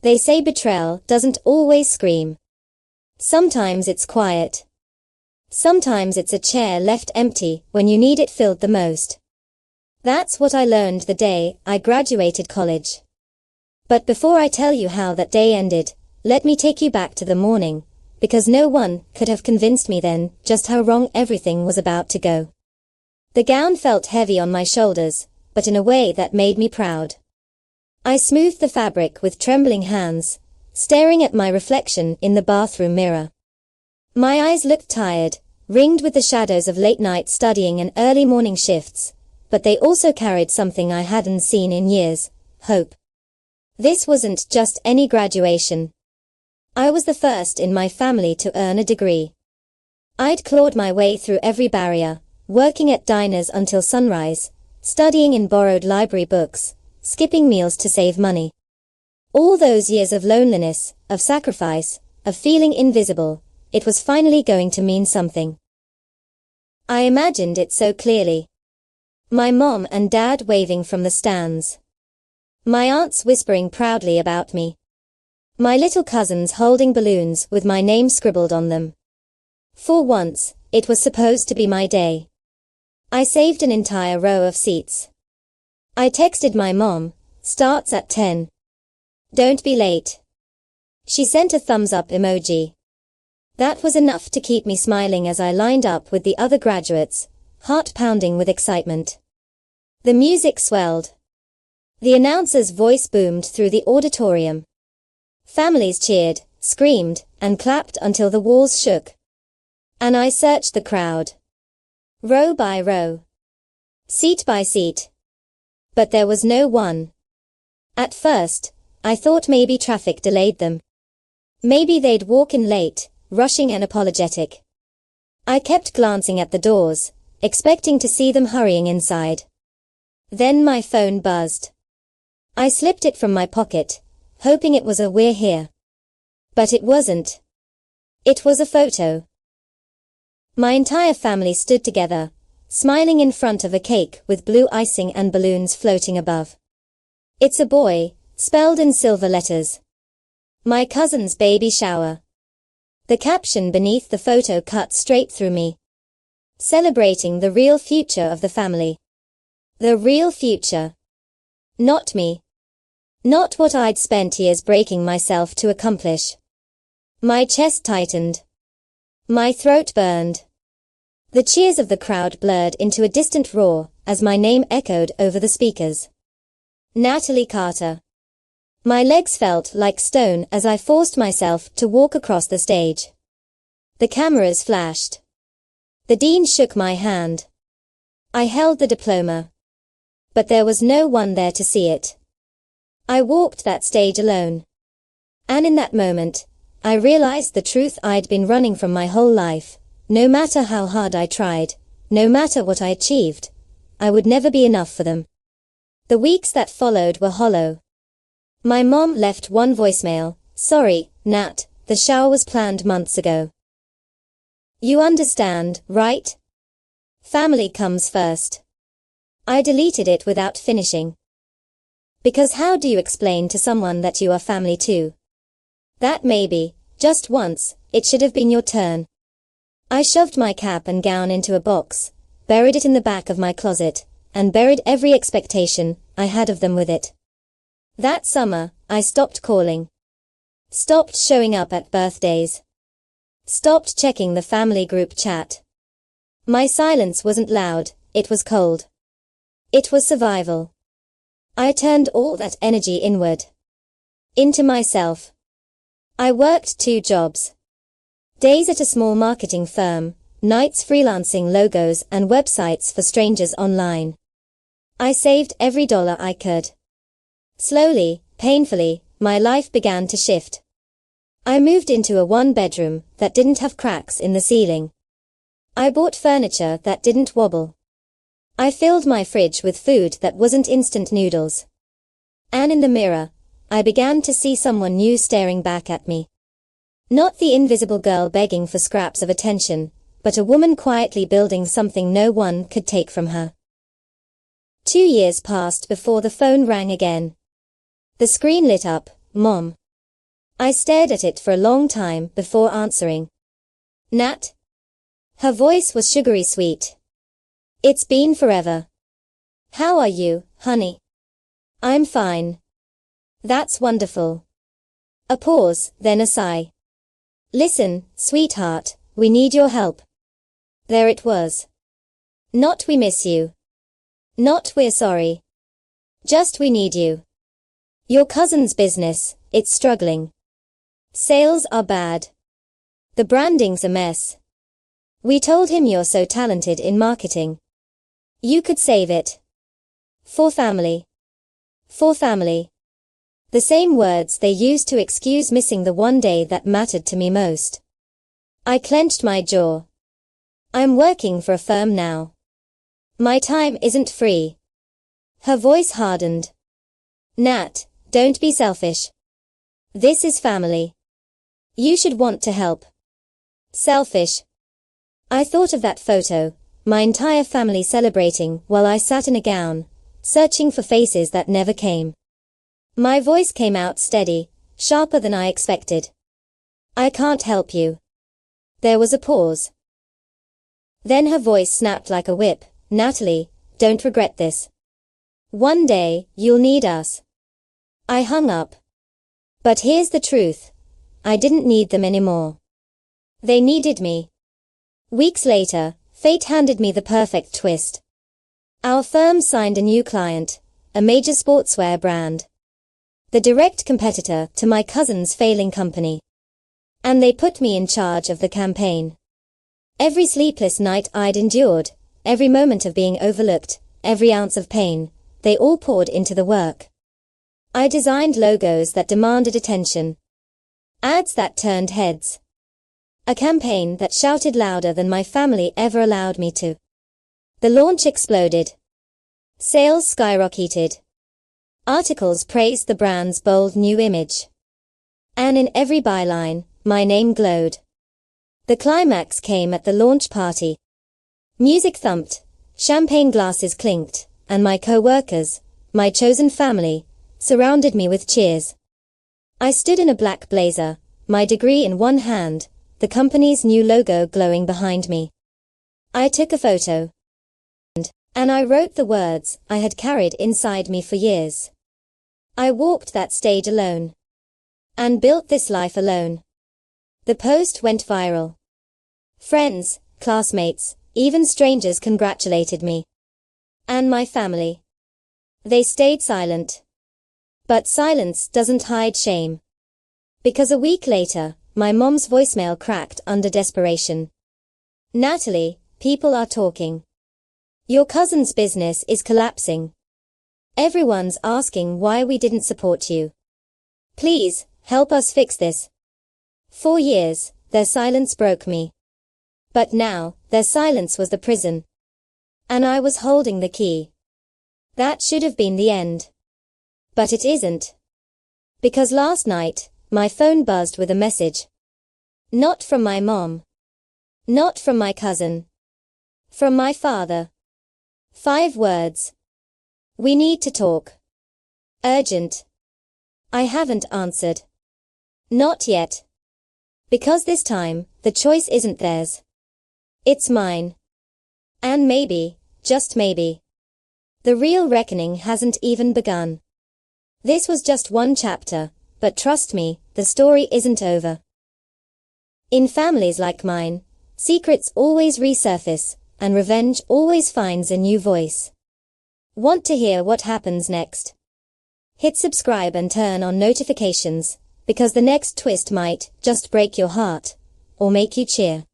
They say betrayal doesn't always scream. Sometimes it's quiet. Sometimes it's a chair left empty when you need it filled the most. That's what I learned the day I graduated college. But before I tell you how that day ended, let me take you back to the morning, because no one could have convinced me then just how wrong everything was about to go. The gown felt heavy on my shoulders, but in a way that made me proud. I smoothed the fabric with trembling hands, staring at my reflection in the bathroom mirror. My eyes looked tired, ringed with the shadows of late night studying and early morning shifts, but they also carried something I hadn't seen in years: hope. This wasn't just any graduation. I was the first in my family to earn a degree. I'd clawed my way through every barrier, working at diners until sunrise, studying in borrowed library books, skipping meals to save money. All those years of loneliness, of sacrifice, of feeling invisible, it was finally going to mean something. I imagined it so clearly. My mom and dad waving from the stands. My aunts whispering proudly about me. My little cousins holding balloons with my name scribbled on them. For once, it was supposed to be my day. I saved an entire row of seats. I texted my mom, "Starts at 10. Don't be late." She sent a thumbs up emoji. That was enough to keep me smiling as I lined up with the other graduates, heart pounding with excitement. The music swelled. The announcer's voice boomed through the auditorium. Families cheered, screamed, and clapped until the walls shook. And I searched the crowd. Row by row. Seat by seat. But there was no one. At first, I thought maybe traffic delayed them. Maybe they'd walk in late, rushing and apologetic. I kept glancing at the doors, expecting to see them hurrying inside. Then my phone buzzed. I slipped it from my pocket, hoping it was a "we're here." But it wasn't. It was a photo. My entire family stood together, smiling in front of a cake with blue icing and balloons floating above. "It's a boy," spelled in silver letters. "My cousin's baby shower." The caption beneath the photo cut straight through me. Celebrating the real future of the family. The real future. Not me. Not what I'd spent years breaking myself to accomplish. My chest tightened. My throat burned. The cheers of the crowd blurred into a distant roar as my name echoed over the speakers. Natalie Carter. My legs felt like stone as I forced myself to walk across the stage. The cameras flashed. The dean shook my hand. I held the diploma. But there was no one there to see it. I walked that stage alone. And in that moment, I realized the truth I'd been running from my whole life. No matter how hard I tried, no matter what I achieved, I would never be enough for them. The weeks that followed were hollow. My mom left one voicemail: "Sorry, Nat, the shower was planned months ago. You understand, right? Family comes first." I deleted it without finishing. Because how do you explain to someone that you are family too? That maybe, just once, it should have been your turn. I shoved my cap and gown into a box, buried it in the back of my closet, and buried every expectation I had of them with it. That summer, I stopped calling. Stopped showing up at birthdays. Stopped checking the family group chat. My silence wasn't loud, it was cold. It was survival. I turned all that energy inward. Into myself. I worked 2 jobs. Days at a small marketing firm, nights freelancing logos and websites for strangers online. I saved every dollar I could. Slowly, painfully, my life began to shift. I moved into a 1-bedroom that didn't have cracks in the ceiling. I bought furniture that didn't wobble. I filled my fridge with food that wasn't instant noodles. And in the mirror, I began to see someone new staring back at me. Not the invisible girl begging for scraps of attention, but a woman quietly building something no one could take from her. 2 years passed before the phone rang again. The screen lit up, "Mom." I stared at it for a long time before answering. Nat? Her voice was sugary sweet. It's been forever. How are you, honey? I'm fine. That's wonderful. A pause, then a sigh. Listen, sweetheart, we need your help. There it was. Not we miss you. Not we're sorry. Just we need you. Your cousin's business, it's struggling. Sales are bad. The branding's a mess. We told him you're so talented in marketing. You could save it. For family. For family. The same words they used to excuse missing the one day that mattered to me most. I clenched my jaw. I'm working for a firm now. My time isn't free. Her voice hardened. Nat, don't be selfish. This is family. You should want to help. Selfish. I thought of that photo, my entire family celebrating while I sat in a gown, searching for faces that never came. My voice came out steady, sharper than I expected. I can't help you. There was a pause. Then her voice snapped like a whip. Natalie, don't regret this. One day, you'll need us. I hung up. But here's the truth. I didn't need them anymore. They needed me. Weeks later, fate handed me the perfect twist. Our firm signed a new client, a major sportswear brand. The direct competitor to my cousin's failing company. And they put me in charge of the campaign. Every sleepless night I'd endured, every moment of being overlooked, every ounce of pain, they all poured into the work. I designed logos that demanded attention. Ads that turned heads. A campaign that shouted louder than my family ever allowed me to. The launch exploded. Sales skyrocketed. Articles praised the brand's bold new image. And in every byline, my name glowed. The climax came at the launch party. Music thumped, champagne glasses clinked, and my co-workers, my chosen family, surrounded me with cheers. I stood in a black blazer, my degree in one hand, the company's new logo glowing behind me. I took a photo. And I wrote the words I had carried inside me for years. I walked that stage alone. And built this life alone. The post went viral. Friends, classmates, even strangers congratulated me. And my family. They stayed silent. But silence doesn't hide shame. Because a week later, my mom's voicemail cracked under desperation. Natalie, people are talking. Your cousin's business is collapsing. Everyone's asking why we didn't support you. Please, help us fix this. 4 years, their silence broke me. But now, their silence was the prison. And I was holding the key. That should have been the end. But it isn't. Because last night, my phone buzzed with a message. Not from my mom. Not from my cousin. From my father. 5 words. We need to talk. Urgent. I haven't answered. Not yet. Because this time, the choice isn't theirs. It's mine. And maybe, just maybe, the real reckoning hasn't even begun. This was just one chapter, but trust me, the story isn't over. In families like mine, secrets always resurface, and revenge always finds a new voice. Want to hear what happens next? Hit subscribe and turn on notifications, because the next twist might just break your heart, or make you cheer.